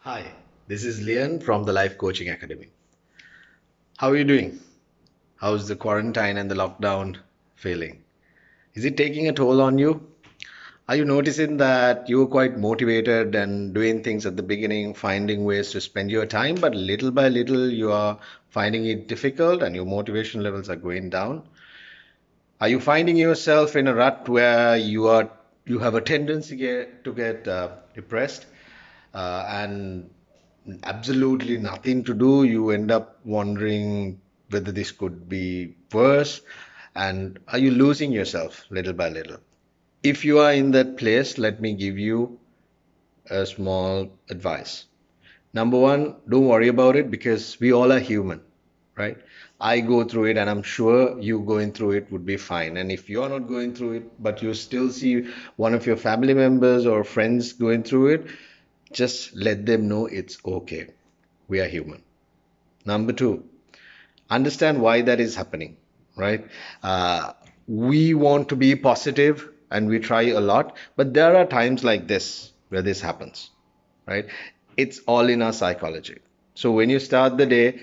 Hi, this is Lian from the Life Coaching Academy. How are you doing? How's the quarantine and the lockdown feeling? Is it taking a toll on you? Are you noticing that you were quite motivated and doing things at the beginning, finding ways to spend your time, but little by little you are finding it difficult and your motivation levels are going down? Are you finding yourself in a rut where you have a tendency to get depressed and absolutely nothing to do? You end up wondering whether this could be worse, and are you losing yourself little by little? If you are in that place, let me give you a small advice. Number one, don't worry about it because we all are human, right? I go through it and I'm sure you going through it would be fine. And if you're not going through it, but you still see one of your family members or friends going through it, just let them know it's okay. We are human. Number two, understand why that is happening, right? We want to be positive and we try a lot, but there are times like this where this happens, right? It's all in our psychology. So when you start the day,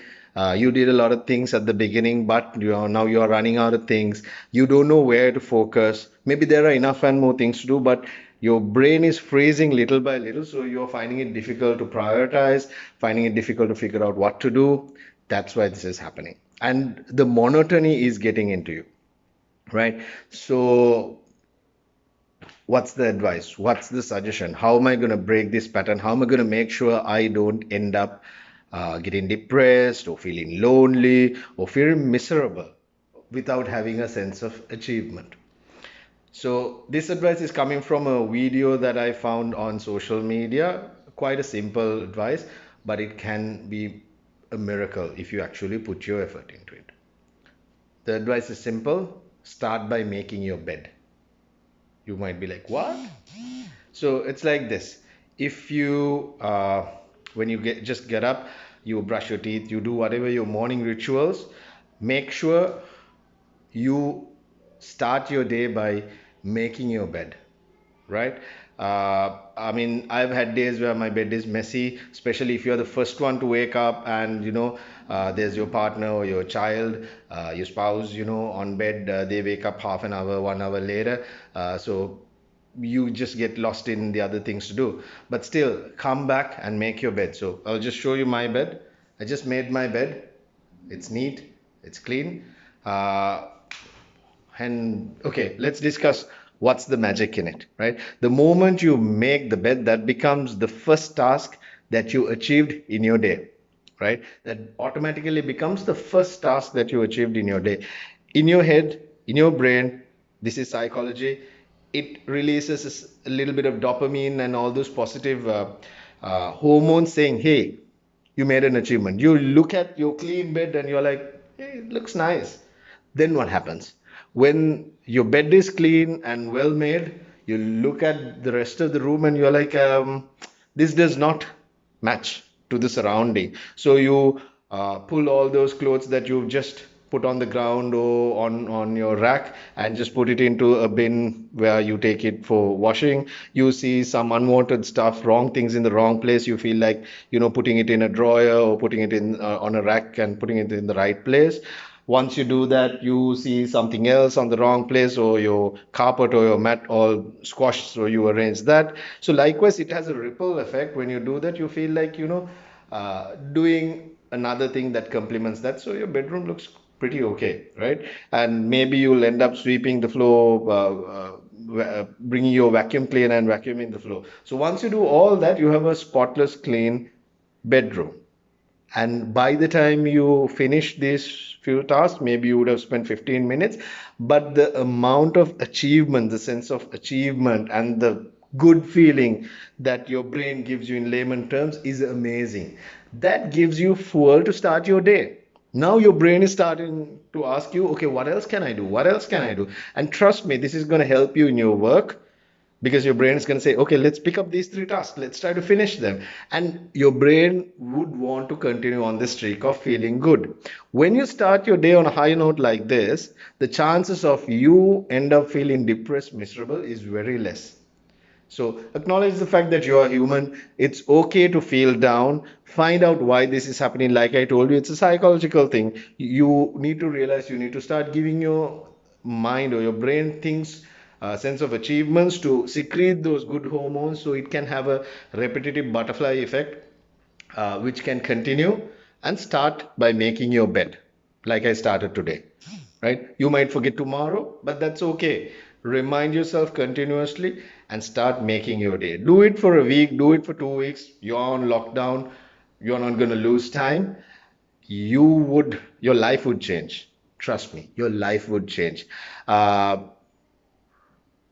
you did a lot of things at the beginning, but now you are running out of things. You don't know where to focus. Maybe there are enough and more things to do, but your brain is freezing little by little, so you're finding it difficult to prioritize, finding it difficult to figure out what to do. That's why this is happening. And the monotony is getting into you, right? So what's the advice? What's the suggestion? How am I going to break this pattern? How am I going to make sure I don't end up getting depressed or feeling lonely or feeling miserable without having a sense of achievement? So, this advice is coming from a video that I found on social media. Quite a simple advice, but it can be a miracle if you actually put your effort into it. The advice is simple: start by making your bed. You might be like, what? So it's like this. If you, when you just get up, you brush your teeth, you do whatever your morning rituals, make sure you start your day by making your bed, right? I mean, I've had days where my bed is messy, especially if you're the first one to wake up and there's your partner or your child, your spouse, on bed, they wake up half an hour, 1 hour later. So you just get lost in the other things to do. But still, come back and make your bed. So I'll just show you my bed. I just made my bed. It's neat, it's clean. Uh, and okay, let's discuss what's the magic in it, right? The moment you make the bed, that becomes the first task that you achieved in your day, right? That automatically becomes the first task that you achieved in your day. In your head, in your brain, this is psychology. It releases a little bit of dopamine and all those positive hormones saying, hey, you made an achievement. You look at your clean bed and you're like, hey, it looks nice. Then what happens? When your bed is clean and well made, you look at the rest of the room and you're like, this does not match to the surrounding. So you pull all those clothes that you've just put on the ground or on your rack and just put it into a bin where you take it for washing. You see some unwanted stuff, wrong things in the wrong place. You feel like, putting it in a drawer or putting it in on a rack and putting it in the right place. Once you do that, you see something else on the wrong place, or your carpet or your mat all squashed, so you arrange that. So likewise, it has a ripple effect. When you do that, you feel like, doing another thing that complements that. So your bedroom looks pretty okay, right? And maybe you'll end up sweeping the floor, bringing your vacuum cleaner and vacuuming the floor. So once you do all that, you have a spotless, clean bedroom. And by the time you finish these few tasks, maybe you would have spent 15 minutes, but the amount of achievement, the sense of achievement, and the good feeling that your brain gives you in layman terms is amazing. That gives you fuel to start your day. Now your brain is starting to ask you, okay, what else can I do? What else can I do? And trust me, this is going to help you in your work, because your brain is going to say, okay, let's pick up these three tasks, let's try to finish them. And your brain would want to continue on this streak of feeling good. When you start your day on a high note like this, the chances of you end up feeling depressed, miserable is very less. So acknowledge the fact that you are human. It's okay to feel down. Find out why this is happening. Like I told you, it's a psychological thing. You need to realize you need to start giving your mind or your brain things, sense of achievements to secrete those good hormones so it can have a repetitive butterfly effect, which can continue, and start by making your bed like I started today. Right? You might forget tomorrow, but that's okay. Remind yourself continuously and start making your day. Do it for a week, do it for 2 weeks. You're on lockdown, you're not going to lose time. Your life would change. Trust me, your life would change. Uh,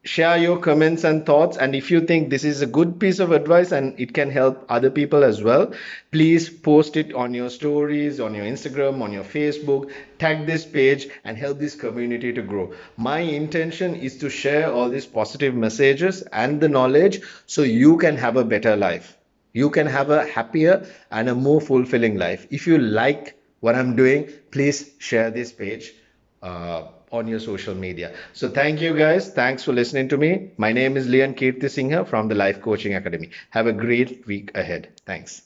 Share your comments and thoughts, and if you think this is a good piece of advice and it can help other people as well, please post it on your stories, on your Instagram, on your Facebook. Tag this page and help this community to grow. My intention is to share all these positive messages and the knowledge so you can have a better life, you can have a happier and a more fulfilling life. If you like what I'm doing, please share this page on your social media. So thank you guys. Thanks for listening to me. My name is LienKay from the Life Coaching Academy. Have a great week ahead. Thanks.